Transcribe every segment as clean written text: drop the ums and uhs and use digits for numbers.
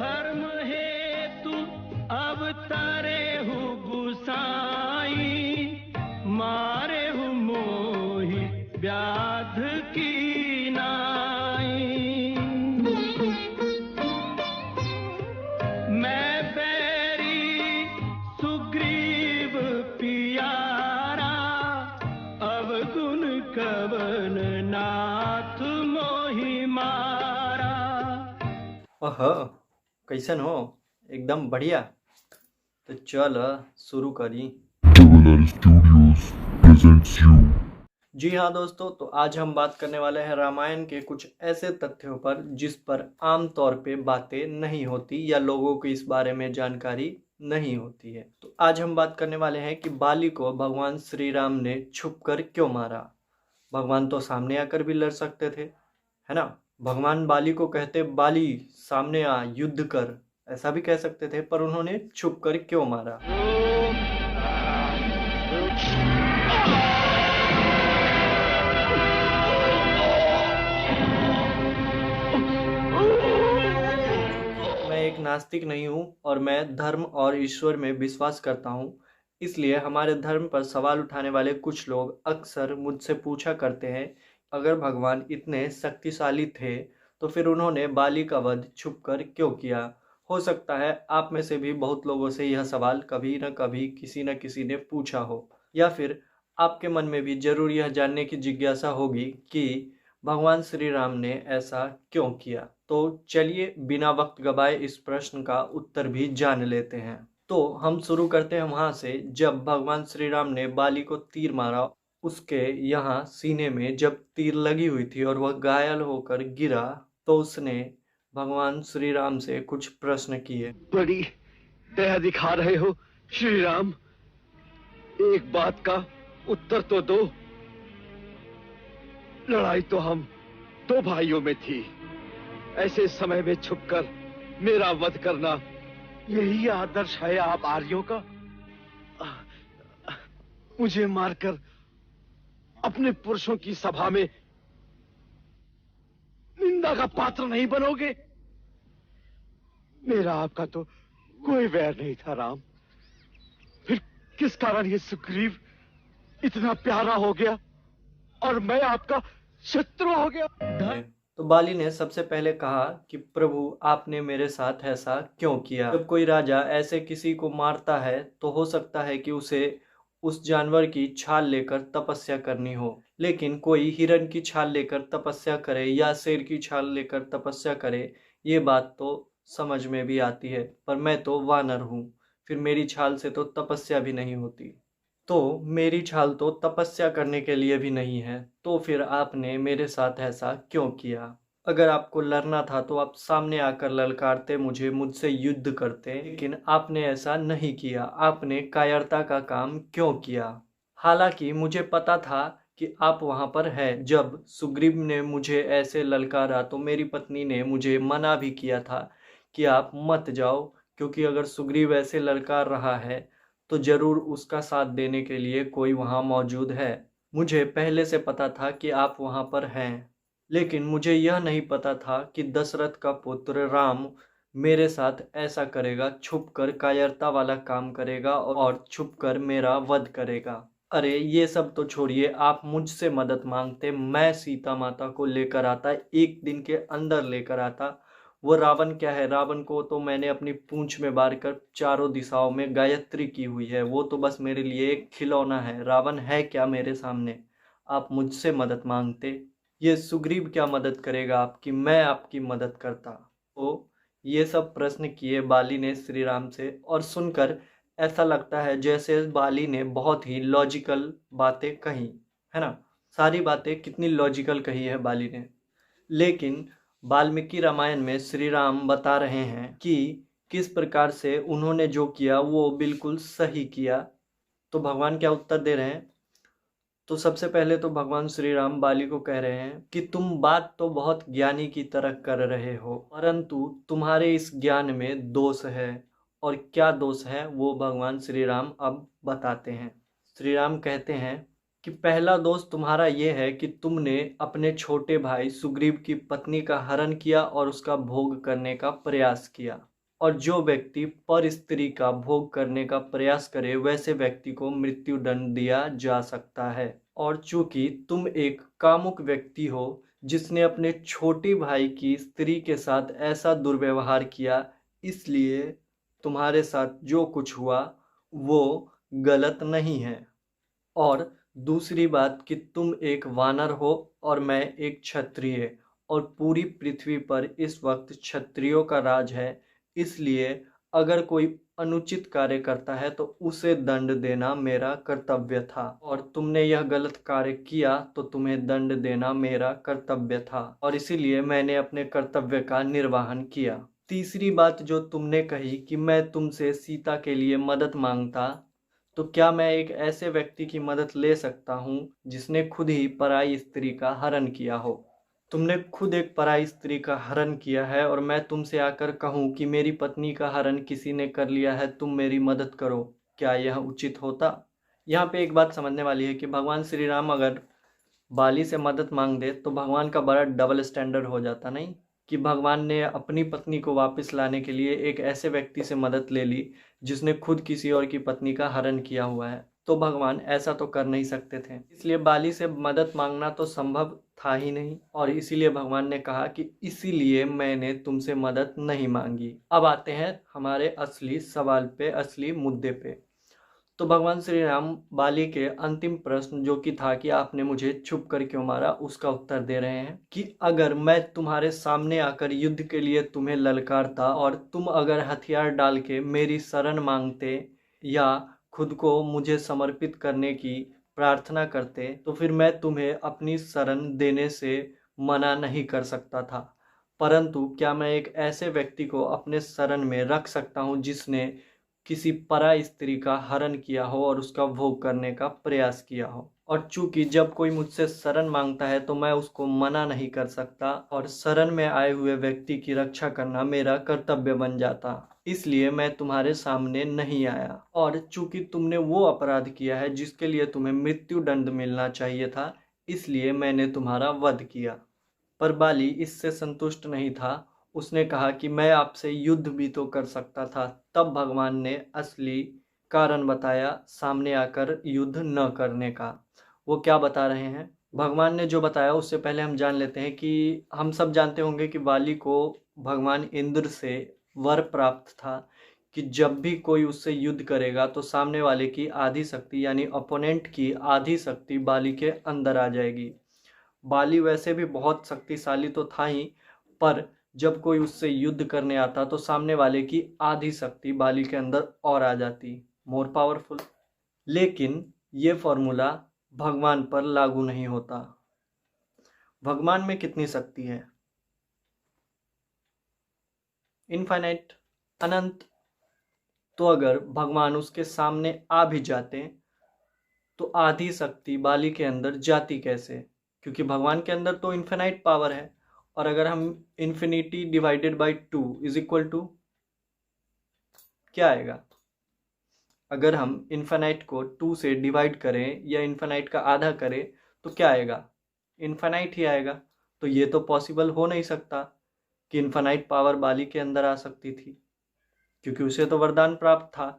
धर्म हेतु अवतारे हूँ गुसाई, मारे हूँ मोहि व्याध की नाई। मैं बैरी सुग्रीव पियारा, अवगुण कवन नाथ मोहि मारा। ओह, कैसन हो? एकदम बढ़िया। तो चल शुरू करी। Traveller studios presents you। जी हाँ दोस्तों, तो आज हम बात करने वाले हैं रामायण के कुछ ऐसे तथ्यों पर जिस पर आम तौर पे बातें नहीं होती या लोगों को इस बारे में जानकारी नहीं होती है। तो आज हम बात करने वाले हैं कि बाली को भगवान श्री राम ने छुपकर क्यों मारा। भगवान तो सामने आकर भी लड़ सकते थे, है ना। भगवान बाली को कहते, बाली सामने आ, युद्ध कर, ऐसा भी कह सकते थे, पर उन्होंने छुपकर क्यों मारा। मैं एक नास्तिक नहीं हूँ और मैं धर्म और ईश्वर में विश्वास करता हूँ, इसलिए हमारे धर्म पर सवाल उठाने वाले कुछ लोग अक्सर मुझसे पूछा करते हैं, अगर भगवान इतने शक्तिशाली थे तो फिर उन्होंने बाली का वध छुपकर क्यों किया। हो सकता है आप में से भी बहुत लोगों से यह सवाल कभी न कभी किसी न किसी ने पूछा हो, या फिर आपके मन में भी जरूर यह जानने की जिज्ञासा होगी कि भगवान श्री राम ने ऐसा क्यों किया। तो चलिए बिना वक्त गवाए इस प्रश्न का उत्तर भी जान लेते हैं। तो हम शुरू करते हैं वहां से, जब भगवान श्री राम ने बाली को तीर मारा, उसके यहाँ सीने में जब तीर लगी हुई थी और वह घायल होकर गिरा, तो उसने भगवान श्री राम से कुछ प्रश्न किए। बड़ी दया दिखा रहे हो श्री राम, एक बात का उत्तर तो दो। लड़ाई तो हम दो भाइयों में थी, ऐसे समय में छुपकर मेरा वध करना, यही आदर्श है आप आर्यों का? मुझे मारकर अपने पुरुषों की सभा में निंदा का पात्र नहीं बनोगे? मेरा आपका तो कोई वैर नहीं था राम, फिर किस कारण ये सुग्रीव इतना प्यारा हो गया और मैं आपका शत्रु हो गया? तो बाली ने सबसे पहले कहा कि प्रभु आपने मेरे साथ ऐसा क्यों किया। जब कोई राजा ऐसे किसी को मारता है तो हो सकता है कि उसे उस जानवर की छाल लेकर तपस्या करनी हो, लेकिन कोई हिरण की छाल लेकर तपस्या करे या शेर की छाल लेकर तपस्या करे, ये बात तो समझ में भी आती है। पर मैं तो वानर हूँ, फिर मेरी छाल से तो तपस्या भी नहीं होती, तो मेरी छाल तो तपस्या करने के लिए भी नहीं है, तो फिर आपने मेरे साथ ऐसा क्यों किया। अगर आपको लड़ना था तो आप सामने आकर ललकारते मुझे, मुझसे युद्ध करते, लेकिन आपने ऐसा नहीं किया। आपने कायरता का काम क्यों किया। हालांकि मुझे पता था कि आप वहां पर है। जब सुग्रीव ने मुझे ऐसे ललकारा तो मेरी पत्नी ने मुझे मना भी किया था कि आप मत जाओ, क्योंकि अगर सुग्रीव ऐसे ललकार रहा है तो जरूर उसका साथ देने के लिए कोई वहां मौजूद है। मुझे पहले से पता था कि आप वहां पर हैं, लेकिन मुझे यह नहीं पता था कि दशरथ का पुत्र राम मेरे साथ ऐसा करेगा, छुपकर कायरता वाला काम करेगा और छुपकर मेरा वध करेगा। अरे ये सब तो छोड़िए, आप मुझसे मदद मांगते, मैं सीता माता को लेकर आता, एक दिन के अंदर लेकर आता। वो रावण क्या है, रावण को तो मैंने अपनी पूंछ में बार कर चारों दिशाओं में गायत्री की हुई है, वो तो बस मेरे लिए एक खिलौना है। रावण है क्या मेरे सामने। आप मुझसे मदद मांगते, ये सुग्रीव क्या मदद करेगा आपकी, मैं आपकी मदद करता। तो ये सब प्रश्न किए बाली ने श्री राम से, और सुनकर ऐसा लगता है जैसे बाली ने बहुत ही लॉजिकल बातें कही, है ना। सारी बातें कितनी लॉजिकल कही है बाली ने। लेकिन वाल्मीकि रामायण में श्री राम बता रहे हैं कि किस प्रकार से उन्होंने जो किया वो बिल्कुल सही किया। तो भगवान क्या उत्तर दे रहे हैं। तो सबसे पहले तो भगवान श्री राम बाली को कह रहे हैं कि तुम बात तो बहुत ज्ञानी की तरह कर रहे हो, परंतु तुम्हारे इस ज्ञान में दोष है। और क्या दोष है वो भगवान श्री राम अब बताते हैं। श्री राम कहते हैं कि पहला दोष तुम्हारा ये है कि तुमने अपने छोटे भाई सुग्रीव की पत्नी का हरण किया और उसका भोग करने का प्रयास किया। और जो व्यक्ति पर स्त्री का भोग करने का प्रयास करे वैसे व्यक्ति को मृत्यु दंड दिया जा सकता है। और चूंकि तुम एक कामुक व्यक्ति हो जिसने अपने छोटे भाई की स्त्री के साथ ऐसा दुर्व्यवहार किया, इसलिए तुम्हारे साथ जो कुछ हुआ वो गलत नहीं है। और दूसरी बात कि तुम एक वानर हो और मैं एक क्षत्रिय, और पूरी पृथ्वी पर इस वक्त क्षत्रियों का राज है, इसलिए अगर कोई अनुचित कार्य करता है तो उसे दंड देना मेरा कर्तव्य था, और तुमने यह गलत कार्य किया तो तुम्हें दंड देना मेरा कर्तव्य था, और इसीलिए मैंने अपने कर्तव्य का निर्वहन किया। तीसरी बात जो तुमने कही कि मैं तुमसे सीता के लिए मदद मांगता, तो क्या मैं एक ऐसे व्यक्ति की मदद ले सकता हूँ जिसने खुद ही पराई स्त्री का हरण किया हो? तुमने खुद एक पराई स्त्री का हरण किया है और मैं तुमसे आकर कहूँ कि मेरी पत्नी का हरण किसी ने कर लिया है, तुम मेरी मदद करो, क्या यह उचित होता? यहाँ पे एक बात समझने वाली है कि भगवान श्री राम अगर बाली से मदद मांग दे तो भगवान का बड़ा डबल स्टैंडर्ड हो जाता, नहीं कि भगवान ने अपनी पत्नी को वापस लाने के लिए एक ऐसे व्यक्ति से मदद ले ली जिसने खुद किसी और की पत्नी का हरण किया हुआ है, तो भगवान ऐसा तो कर नहीं सकते थे। इसलिए बाली से मदद मांगना तो संभव था ही नहीं, और इसीलिए भगवान ने कहा कि इसीलिए मैंने तुमसे मदद नहीं मांगी। अब आते हैं हमारे असली सवाल पे, असली मुद्दे पे। तो भगवान श्री राम बाली के अंतिम प्रश्न जो कि था कि आपने मुझे छुप कर क्यों मारा, उसका उत्तर दे रहे हैं कि अगर मैं तुम्हारे सामने आकर युद्ध के लिए तुम्हें ललकारता और तुम अगर हथियार डाल के मेरी शरण मांगते या खुद को मुझे समर्पित करने की प्रार्थना करते तो फिर मैं तुम्हें अपनी शरण देने से मना नहीं कर सकता था। परंतु क्या मैं एक ऐसे व्यक्ति को अपने शरण में रख सकता हूँ जिसने किसी पराई स्त्री का हरण किया हो और उसका भोग करने का प्रयास किया हो? और चूंकि जब कोई मुझसे शरण मांगता है तो मैं उसको मना नहीं कर सकता, और शरण में आए हुए व्यक्ति की रक्षा करना मेरा कर्तव्य बन जाता, इसलिए मैं तुम्हारे सामने नहीं आया। और चूंकि तुमने वो अपराध किया है जिसके लिए तुम्हें मृत्यु दंड मिलना चाहिए था, इसलिए मैंने तुम्हारा वध किया। पर बाली इससे संतुष्ट नहीं था, उसने कहा कि मैं आपसे युद्ध भी तो कर सकता था। तब भगवान ने असली कारण बताया सामने आकर युद्ध न करने का। वो क्या बता रहे हैं? भगवान ने जो बताया उससे पहले हम जान लेते हैं कि हम सब जानते होंगे कि बाली को भगवान इंद्र से वर प्राप्त था कि जब भी कोई उससे युद्ध करेगा तो सामने वाले की आधी शक्ति यानी अपोनेंट की आधी शक्ति बाली के अंदर आ जाएगी। बाली वैसे भी बहुत शक्तिशाली तो था ही, पर जब कोई उससे युद्ध करने आता तो सामने वाले की आधी शक्ति बाली के अंदर और आ जाती, मोर पावरफुल। लेकिन ये फॉर्मूला भगवान पर लागू नहीं होता। भगवान में कितनी शक्ति है? इनफाइनाइट, अनंत। तो अगर भगवान उसके सामने आ भी जाते तो आधी शक्ति बाली के अंदर जाती कैसे? क्योंकि भगवान के अंदर तो इनफाइनाइट पावर है, और अगर हम infinity divided by 2 is equal to क्या आएगा? अगर हम इन्फिनाइट को 2 से डिवाइड करें या इन्फिनाइट का आधा करें तो क्या आएगा? इन्फिनाइट ही आएगा। तो ये तो पॉसिबल हो नहीं सकता कि इन्फिनाइट पावर बाली के अंदर आ सकती थी, क्योंकि उसे तो वरदान प्राप्त था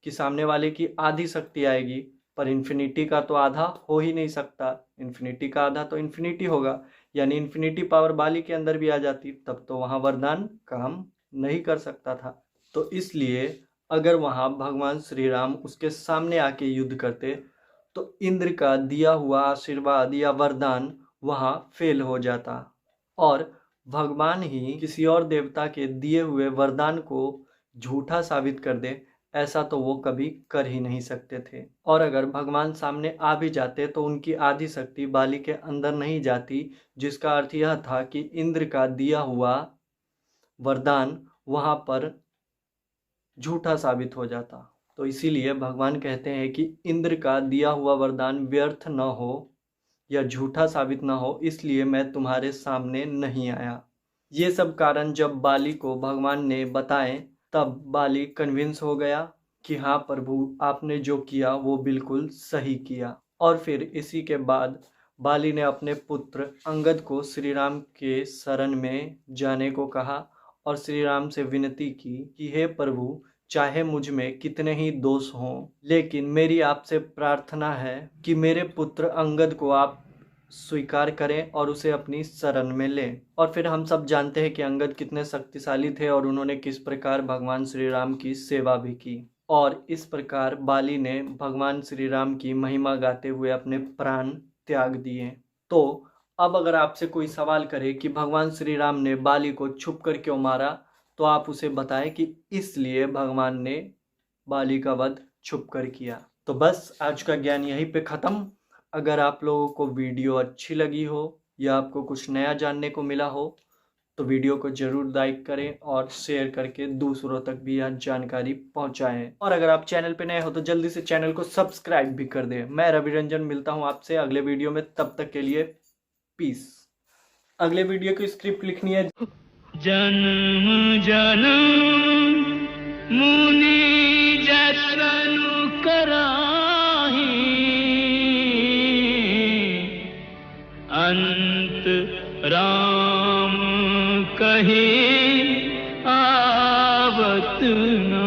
कि सामने वाले की आधी शक्ति आएगी, पर इन्फिनिटी का तो आधा हो ही नहीं सकता। इन्फिनिटी का आधा तो इन्फिनिटी होगा, यानी इन्फिनिटी पावर बाली के अंदर भी आ जाती, तब तो वहाँ वरदान काम नहीं कर सकता था। तो इसलिए अगर वहाँ भगवान श्री राम उसके सामने आके युद्ध करते तो इंद्र का दिया हुआ आशीर्वाद या वरदान वहाँ फेल हो जाता, और भगवान ही किसी और देवता के दिए हुए वरदान को झूठा साबित कर दे, ऐसा तो वो कभी कर ही नहीं सकते थे। और अगर भगवान सामने आ भी जाते तो उनकी आधी शक्ति बाली के अंदर नहीं जाती, जिसका अर्थ यह था कि इंद्र का दिया हुआ वरदान वहाँ पर झूठा साबित हो जाता। तो इसीलिए भगवान कहते हैं कि इंद्र का दिया हुआ वरदान व्यर्थ न हो या झूठा साबित न हो, इसलिए मैं तुम्हारे सामने नहीं आया। ये सब कारण जब बाली को भगवान ने बताए तब बाली कन्विंस हो गया कि हाँ प्रभु, आपने जो किया वो बिल्कुल सही किया। और फिर इसी के बाद बाली ने अपने पुत्र अंगद को श्री राम के शरण में जाने को कहा और श्री राम से विनती की कि हे प्रभु, चाहे मुझ में कितने ही दोष हों, लेकिन मेरी आपसे प्रार्थना है कि मेरे पुत्र अंगद को आप स्वीकार करें और उसे अपनी शरण में लें। और फिर हम सब जानते हैं कि अंगद कितने शक्तिशाली थे और उन्होंने किस प्रकार भगवान श्री राम की सेवा भी की। और इस प्रकार बाली ने भगवान श्री राम की महिमा गाते हुए अपने प्राण त्याग दिए। तो अब अगर आपसे कोई सवाल करे कि भगवान श्री राम ने बाली को छुप कर क्यों मारा, तो आप उसे बताएं कि इसलिए भगवान ने बाली का वध छुप कर किया। तो बस आज का ज्ञान यहीं पे ख़त्म। अगर आप लोगों को वीडियो अच्छी लगी हो या आपको कुछ नया जानने को मिला हो तो वीडियो को जरूर लाइक करें और शेयर करके दूसरों तक भी यह जानकारी पहुंचाएं। और अगर आप चैनल पे नए हो तो जल्दी से चैनल को सब्सक्राइब भी कर दें। मैं रवि रंजन मिलता हूं आपसे अगले वीडियो में, तब तक के लिए पीस। अगले वीडियो की स्क्रिप्ट लिखनी है। जन्म जन्म मुनि जसन कराही, अंत राम कहे आवत न